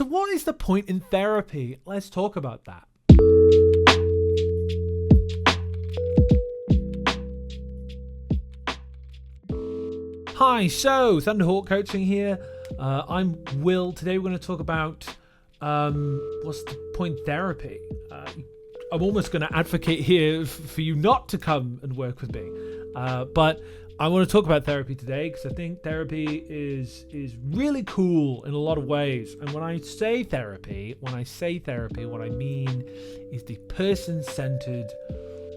So what is the point in therapy? Let's talk about that. Hi, so Thunderhawk Coaching here. I'm Will. Today we're going to talk about what's the point in therapy. I'm almost going to advocate here for you not to come and work with me. But I want to talk about therapy today because I think therapy is really cool in a lot of ways. And when I say therapy, what I mean is the person-centered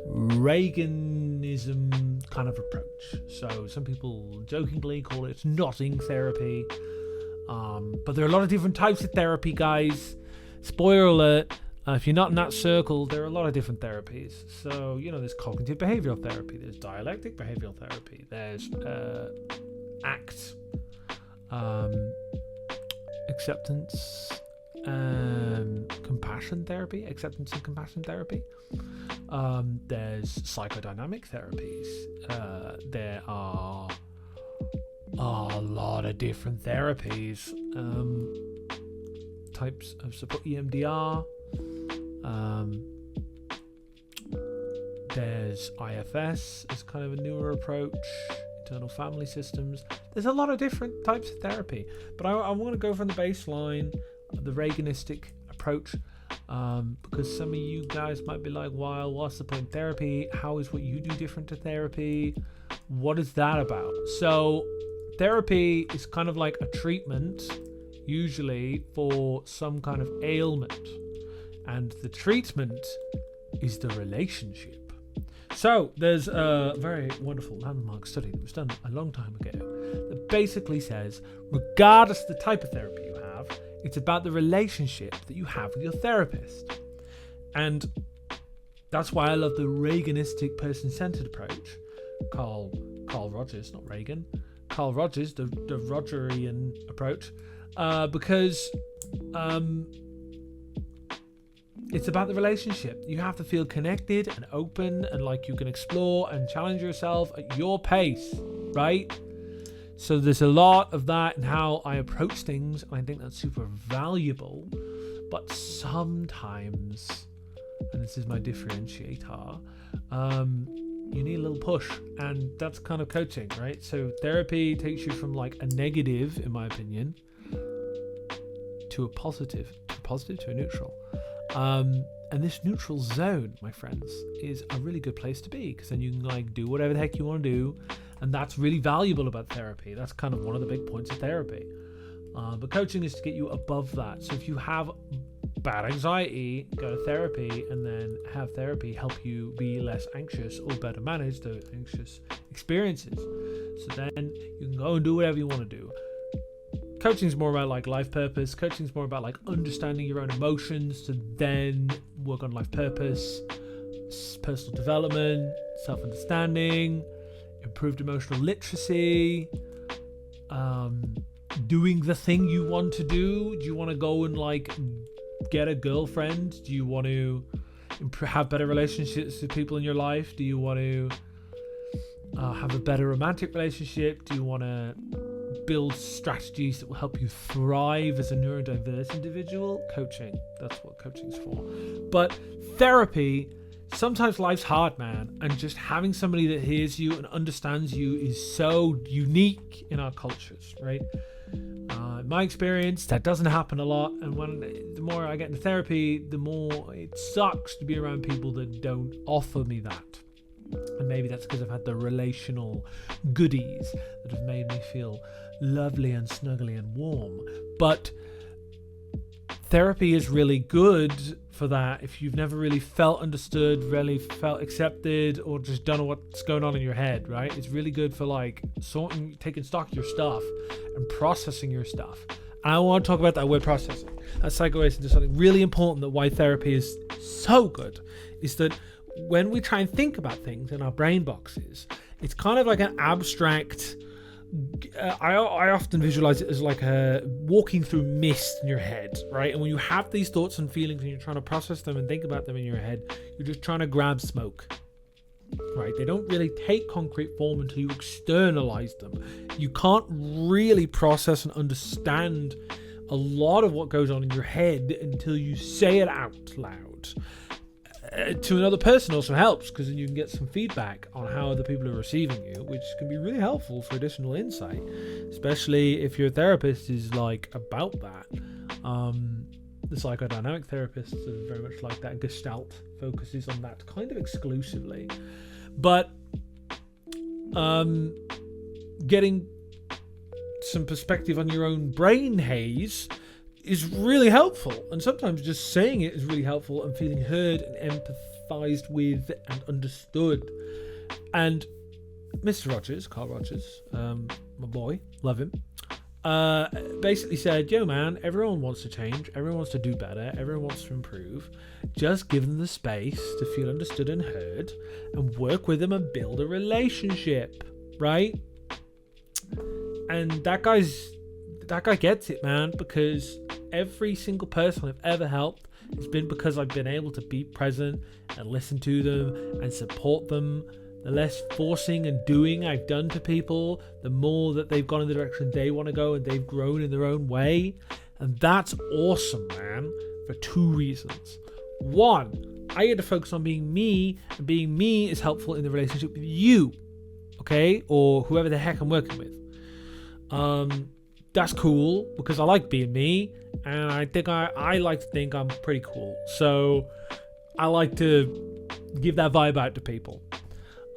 Reaganism kind of approach. So some people jokingly call it nodding therapy. But there are a lot of different types of therapy, guys. Spoiler alert. If you're not in that circle, there are a lot of different therapies. So, there's cognitive behavioral therapy, there's dialectic behavioral therapy, there's ACT, acceptance, compassion therapy, acceptance and compassion therapy. There's psychodynamic therapies. There are a lot of different therapies. Types of support, EMDR. There's IFS as kind of a newer approach, internal family systems. There's a lot of different types of therapy, but I want to go from the baseline, the Reaganistic approach, because some of you guys might be like, well, what's the point in therapy? How is what you do different to therapy? What is that about? So therapy is kind of like a treatment, usually for some kind of ailment. And the treatment is the relationship. So there's a very wonderful landmark study that was done a long time ago that basically says, regardless of the type of therapy you have, it's about the relationship that you have with your therapist. And that's why I love the Reaganistic person-centered approach. Carl Rogers, not Reagan. Carl Rogers, the Rogerian approach, because it's about the relationship. You have to feel connected and open and like you can explore and challenge yourself at your pace, right? So there's a lot of that in how I approach things, and I think that's super valuable. But sometimes, and this is my differentiator, you need a little push, and that's kind of coaching, right? So therapy takes you from like a negative, in my opinion, to a positive, to a neutral. And this neutral zone, my friends, is a really good place to be, because then you can like do whatever the heck you want to do, and that's really valuable about therapy. That's kind of one of the big points of therapy. But coaching is to get you above that. So if you have bad anxiety, go to therapy, and then have therapy help you be less anxious or better manage those anxious experiences. So then you can go and do whatever you want to do. Coaching is more about like life purpose. Coaching is more about like understanding your own emotions to then work on life purpose, personal development, self-understanding, improved emotional literacy, doing the thing you want to do. Do you want to go and like get a girlfriend? Do you want to have better relationships with people in your life? Do you want to have a better romantic relationship? Do you want to build strategies that will help you thrive as a neurodiverse individual? Coaching, that's what coaching's for. But therapy, sometimes life's hard, man, and just having somebody that hears you and understands you is so unique in our cultures, right? In my experience, that doesn't happen a lot, and the more I get into therapy, the more it sucks to be around people that don't offer me that. And maybe that's because I've had the relational goodies that have made me feel lovely and snuggly and warm. But therapy is really good for that if you've never really felt understood, really felt accepted, or just don't know what's going on in your head, right? It's really good for like taking stock of your stuff and processing your stuff. And I want to talk about that word processing. That segues into something really important, that why therapy is so good, is that when we try and think about things in our brain boxes, it's kind of like an abstract. I often visualize it as like a walking through mist in your head, right? And when you have these thoughts and feelings and you're trying to process them and think about them in your head, you're just trying to grab smoke, right? They don't really take concrete form until you externalize them. You can't really process and understand a lot of what goes on in your head until you say it out loud. To another person also helps, because then you can get some feedback on how other people are receiving you, which can be really helpful for additional insight, especially if your therapist is like about that. The psychodynamic therapists are very much like that. Gestalt focuses on that kind of exclusively, but getting some perspective on your own brain haze is really helpful, and sometimes just saying it is really helpful, and feeling heard and empathized with and understood. And Mr. Rogers, Carl Rogers, my boy, love him, basically said, yo man, everyone wants to change, everyone wants to do better, everyone wants to improve. Just give them the space to feel understood and heard, and work with them and build a relationship, right? And that guy gets it, man, because every single person I've ever helped has been because I've been able to be present and listen to them and support them. The less forcing and doing I've done to people, the more that they've gone in the direction they want to go, and they've grown in their own way. And that's awesome, man, for two reasons. One, I get to focus on being me, and being me is helpful in the relationship with you, okay, or whoever the heck I'm working with. That's cool, because I like being me, and I think I like to think I'm pretty cool. So I like to give that vibe out to people.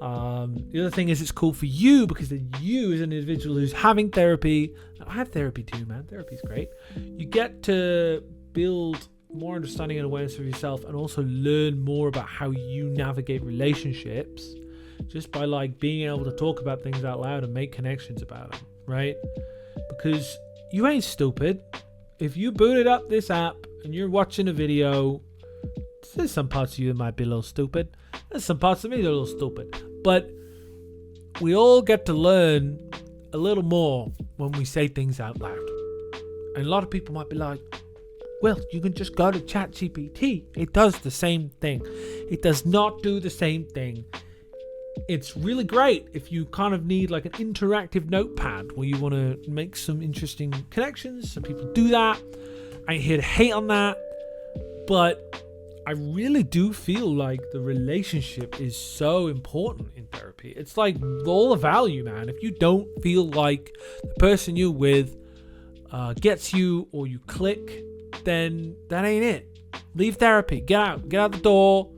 The other thing is, it's cool for you, because then you, as an individual who's having therapy, I have therapy too, man. Therapy's great. You get to build more understanding and awareness of yourself, and also learn more about how you navigate relationships, just by like being able to talk about things out loud and make connections about them, right? Because you ain't stupid. If you booted up this app and you're watching a video, there's some parts of you that might be a little stupid. There's some parts of me that are a little stupid. But we all get to learn a little more when we say things out loud. And a lot of people might be like, well, you can just go to ChatGPT. It does the same thing. It does not do the same thing. It's really great if you kind of need like an interactive notepad where you want to make some interesting connections. Some people do that. I ain't here to hate on that. But I really do feel like the relationship is so important in therapy. It's like all the value, man. If you don't feel like the person you're with gets you, or you click, then that ain't it. Leave therapy. Get out the door.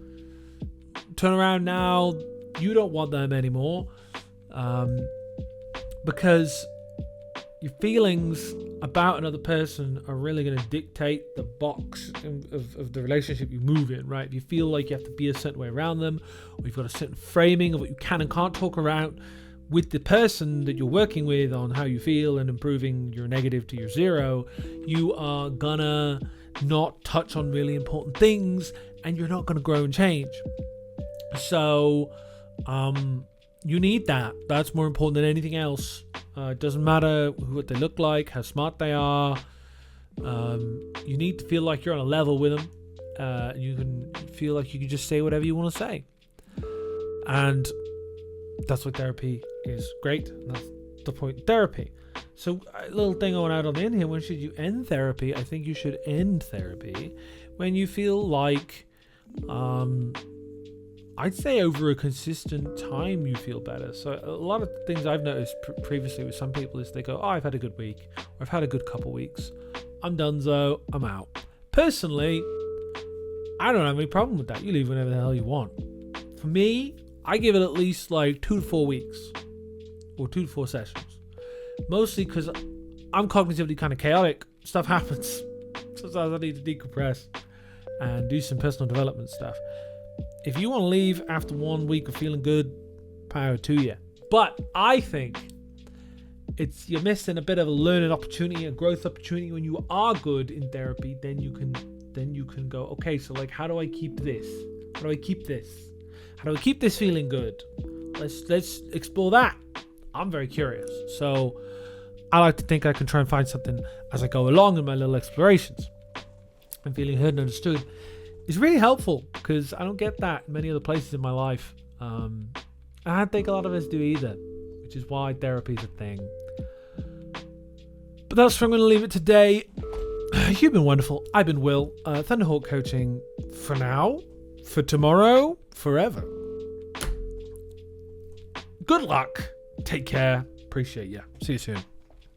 Turn around now. You don't want them anymore, because your feelings about another person are really going to dictate the box of the relationship you move in, right? If you feel like you have to be a certain way around them, or you've got a certain framing of what you can and can't talk around with the person that you're working with on how you feel and improving your negative to your zero, you are gonna not touch on really important things, and you're not gonna grow and change. So you need that. That's more important than anything else. It doesn't matter what they look like, how smart they are. You need to feel like you're on a level with them. You can feel like you can just say whatever you want to say. And that's why therapy is great. And that's the point of therapy. So a little thing I want to add on the end here. When should you end therapy? I think you should end therapy when you feel like I'd say over a consistent time you feel better. So a lot of things I've noticed previously with some people is they go, oh, I've had a good week, or I've had a good couple weeks, I'm donezo, I'm out. Personally, I don't have any problem with that. You leave whenever the hell you want. For me, I give it at least like 2 to 4 weeks, or 2 to 4 sessions. Mostly because I'm cognitively kind of chaotic. Stuff happens. Sometimes I need to decompress and do some personal development stuff. If you want to leave after 1 week of feeling good, power to you. But I think you're missing a bit of a learning opportunity, a growth opportunity. When you are good in therapy, then you can go, okay, so like, how do I keep this? How do I keep this? How do I keep this feeling good? Let's explore that. I'm very curious. So I like to think I can try and find something as I go along in my little explorations. And feeling heard and understood is really helpful, because I don't get that in many other places in my life. I don't think a lot of us do either, which is why therapy is a thing. But that's where I'm going to leave it today. You've been wonderful. I've been Will. Thunderhawk Coaching for now, for tomorrow, forever. Good luck. Take care. Appreciate you. See you soon.